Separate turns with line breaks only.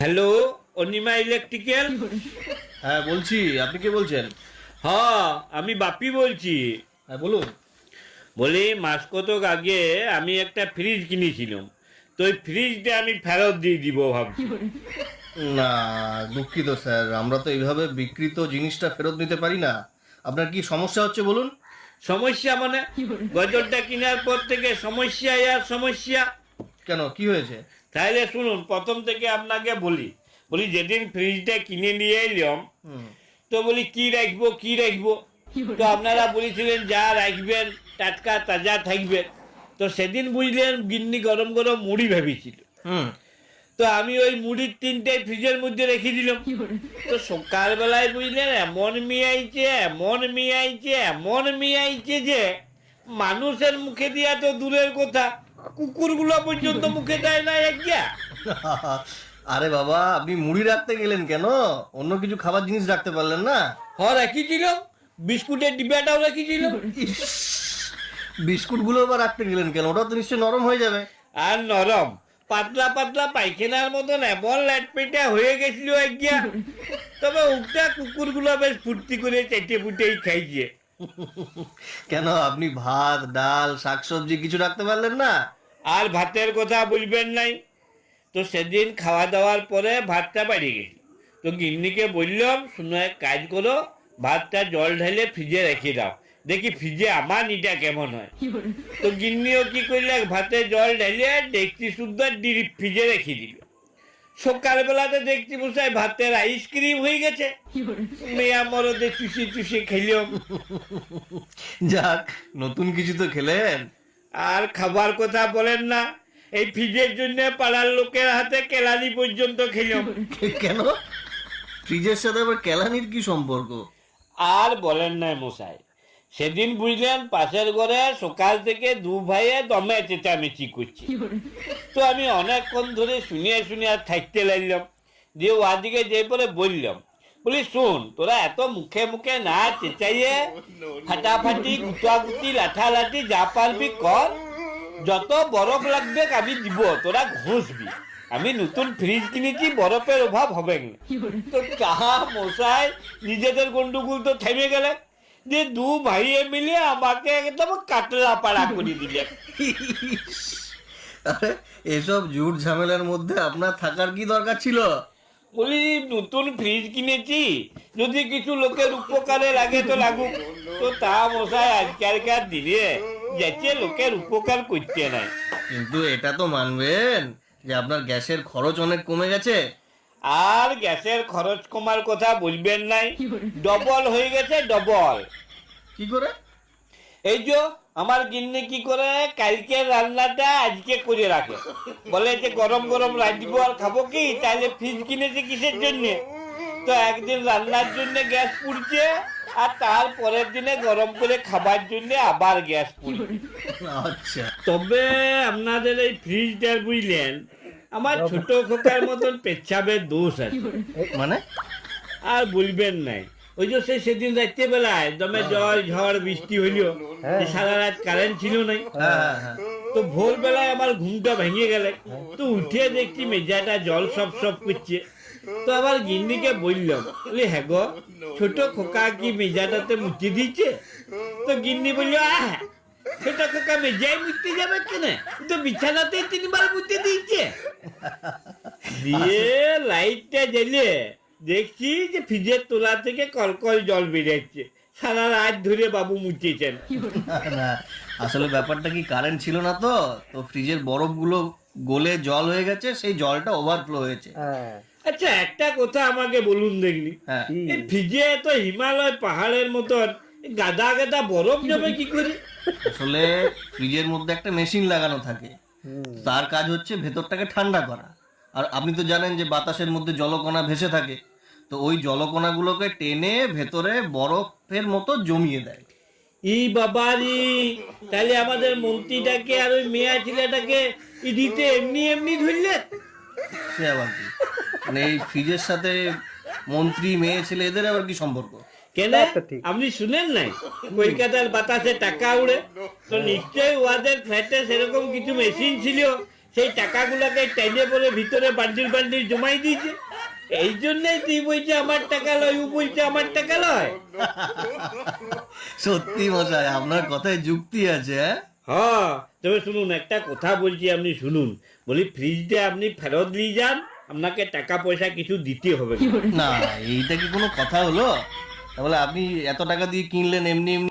Hello, Anima electrical.
হ্যাঁ বলছি, আপনি কে বলছেন?
হ্যাঁ, আমি বাপি বলছি।
হ্যাঁ বলুন।
বলি মাস কতক আগে আমি একটা ফ্রিজ কিনেছিলাম, তো ওই ফ্রিজটা আমি ফেরত দিয়ে দিব ভাবছি।
না, দুঃখিত স্যার, আমরা তো এইভাবে বিক্রিত জিনিসটা ফেরত নিতে পারি না। আপনার কি সমস্যা হচ্ছে বলুন?
সমস্যা মানে? গজরটা কেনার পর থেকে সমস্যা আর সমস্যা।
কেন, কি হয়েছে?
তাহলে শুনুন, প্রথম থেকে আপনাকে বলি বলি যেদিন ফ্রিজটা কিনে নিয়ে এলাম,
হুম।
তো বলি কি রাখবো কি রাখবো, তো আপনারা বলেছিলেন যা রাখবেন টাটকা তাজা থাকবে। তো সেদিন বুঝলেন গিন্নি গরম গরম মুড়ি ভেবেছিল,
হুম।
তো আমি ওই মুড়ির তিনটে ফ্রিজের মধ্যে রেখে দিলাম। তো সকালবেলায় বুঝলেন এমন মিয়াইছে এমন মিয়াইছে এমন মিয়াইছে যে মানুষের মুখে দিয়া তো দূরের কথা, কুকুরগুলো পর্যন্ত মুখে দেয় না একগা।
আরে বাবা, আপনি মুড়ি রাখতে গেলেন কেন? অন্য কিছু খাবার জিনিস রাখতে পারলেন না?
রেখেছিলাম, বিস্কুটের ডিব্বাটাও রেখেছিলাম।
বিস্কুট গুলো আবার রাখতে গেলেন কেন? ওটা তো নিশ্চয়ই নরম হয়ে যাবে।
আর নরম পাতলা পাতলা পায়খানার মতন এমন ল্যাটপেটা হয়ে গেছিল একগা। তবে উঠটা কুকুরগুলো বেশ ফুর্তি করে চেটে ফুটেই খাইছে।
কেন, আপনি ভাত ডাল শাকসবজি কিছু রাখতে পারলেন না?
আর ভাতের কথা বলবেন নাই, তো সেদিন খাওয়া দাওয়ার পরে ভাতটা বাড়ি গেছি। তো গিন্নিকে বললাম শুনো এক কাজ করো, ভাতটা জল ঢেলে ফ্রিজে রেখে দাও, দেখি ফ্রিজে আমার নিটা কেমন হয়। তো গিন্নিও কি করলে, ভাতে জল ঢেলে দেখছি সুন্দর ডিপ ফ্রিজে রেখে দিল। সকালবেলাতে দেখছি বসায় ভাতের আইসক্রিম হয়ে গেছে। মেয়া মরদে চুষে চুষে খেলাম।
যাক, নতুন কিছু তো খেলেন।
আর খাবার কথা বলেন না, এই ফ্রিজের জন্য পাড়ার লোকের হাতে কেলানি পর্যন্ত খেলাম।
কেন, ফ্রিজের সাথে আবার কেলানির কি সম্পর্ক?
আর বলেন না মশাই, সেদিন বুঝলেন পাশের ঘরে সকাল থেকে দু ভাইয়ে দমে চেঁচামেচি করছে। তো আমি অনেকক্ষণ ধরে শুনিয়ে শুনিয়ে আর থাকতে লাগলাম, দিয়ে ওদিকে যে পরে বললাম, বলি শোন তোরা এত মুখে মুখে না চেঁচাইয়ে ফাটাফাটি গুতাগুতি লাঠালাঠি যা পারবি কর, যত বরফ লাগবে আমি দিব, তোরা ঘষবি। আমি নতুন ফ্রিজ কিনেছি, বরফের অভাব হবে না। তো তাহা মশাই নিজেদের গন্ডগোল তো থেমে গেলে, যে দু ভাইয়ে মিলে আমাকে একদম কাটলা পাড়া করে দিলে।
আরে, এসব ঝুট ঝামেলার মধ্যে আপনার থাকার কি দরকার ছিল?
বলি নতুন ফ্রিজ কিনেছি, যদি কিছু লোকের উপকারে লাগে তো লাগুক। তো তা মশাই আজকালকার দিনে যাচ্ছে লোকের উপকার করতে নাই।
কিন্তু এটা তো মানবেন যে আপনার গ্যাসের খরচ অনেক কমে গেছে।
আর গ্যাসের খরচ কমার কথা বলবেন নাই, ডবল হয়ে গেছে ডবল।
কি করে?
এই যে আমার গিন্নি কি করে, কালকের রান্নাটা আজকে করে রাখে, বলে যে গরম গরম রাঁধবো আর খাবো কি, তাহলে ফ্রিজ কিনেছে কিসের জন্য? তো একদিন রান্নার জন্য গ্যাস পুড়ছে, আর তার পরের দিনে গরম করে খাবার জন্য আবার গ্যাস পুড়ছে।
আচ্ছা।
তবে আপনাদের এই ফ্রিজটার বুঝলেন আমার ছোট খোকার মতন পেচ্ছাবের দোষ আছে।
মানে?
আর বলবেন নাই, ওই যে সেদিন রাত্রে বেলায় দমে জল ঝড় বৃষ্টি হইল, সারা রাত কারেন্ট ছিল নাই।
হ্যাঁ হ্যাঁ।
তো ভোরবেলায় আমার ঘুমটা ভেঙে গেলে, তো উঠে দেখছি মেজাটা জল সব সব করছে। তো আবার গিন্নিকে বললাম, বলি হ্যাঁ গো, ছোট খোকা কি মেজাটাতে মুছে দিচ্ছে? তো গিন্নি বলল ছোট খোকা মেজায় মুছতে যাবে কেন, তো বিছানাতে 3 বার মুছে দিচ্ছে। দিয়ে লাইটটা জ্বেলে দেখছি যে ফ্রিজের তোলা থেকে কলকল জল বেরোচ্ছে। সারা রাত ধরে বাবু মুছেছেন।
না, আসলে ব্যাপারটা কি, কারেন্ট ছিল না তো তো ফ্রিজের বরফগুলো গলে জল হয়ে গেছে, সেই জলটা ওভারফ্লো হয়েছে।
আচ্ছা একটা কথা আমাকে বলুন দেখলি,
হ্যাঁ।
এই ফ্রিজে তো হিমালয় পাহাড়ের মতন গাদা গাদা বরফ জমে কি করে?
আসলে ফ্রিজের মধ্যে একটা মেশিন লাগানো থাকে, তার কাজ হচ্ছে ভেতরটাকে ঠান্ডা করা। আর আপনি তো জানেন যে বাতাসের মধ্যে জলকণা ভেসে থাকে, তো ওই জলকণাগুলোকে টেনে ভেতরে বরফের মতো জমিয়ে দেয়।
ই বাবারি, তাহলে আমাদের মন্ত্রীটাকে আর ওই মেয়া ছেলেটাকে ইডিতে এমনি এমনি ধরলেন।
সে আবার কি, মানে এই ফ্রিজের সাথে মন্ত্রী মেয়ে ছেলে এদের আবার কি সম্পর্ক?
কেন আপনি শুনেন নাই কলকাতার বাতাসে টাকা উড়ে? তো নিশ্চয়ই ওদের ফ্ল্যাটে সেরকম কিছু মেশিন ছিল সেই টাকাগুলোকে টেনে পরে ভিতরে বান্ডিল বান্ডিল জমাই দিয়েছে। এই জন্যই তুই বলছে আমার টাকা লয়, ও বলছে আমার টাকা লয়।
সত্যি মশাই, আপনার কথায় যুক্তি আছে।
হ্যাঁ, তবে শুনুন, একটা কথা বলছি, আপনি শুনুন। বলি ফ্রিজটা আপনি ফেরত নিয়ে যান, আপনাকে টাকা পয়সা কিছু দিতে হবে না।
না, এইটা কি কোনো কথা হলো? তাহলে আপনি এত টাকা দিয়ে কিনলেন, এমনি এমনি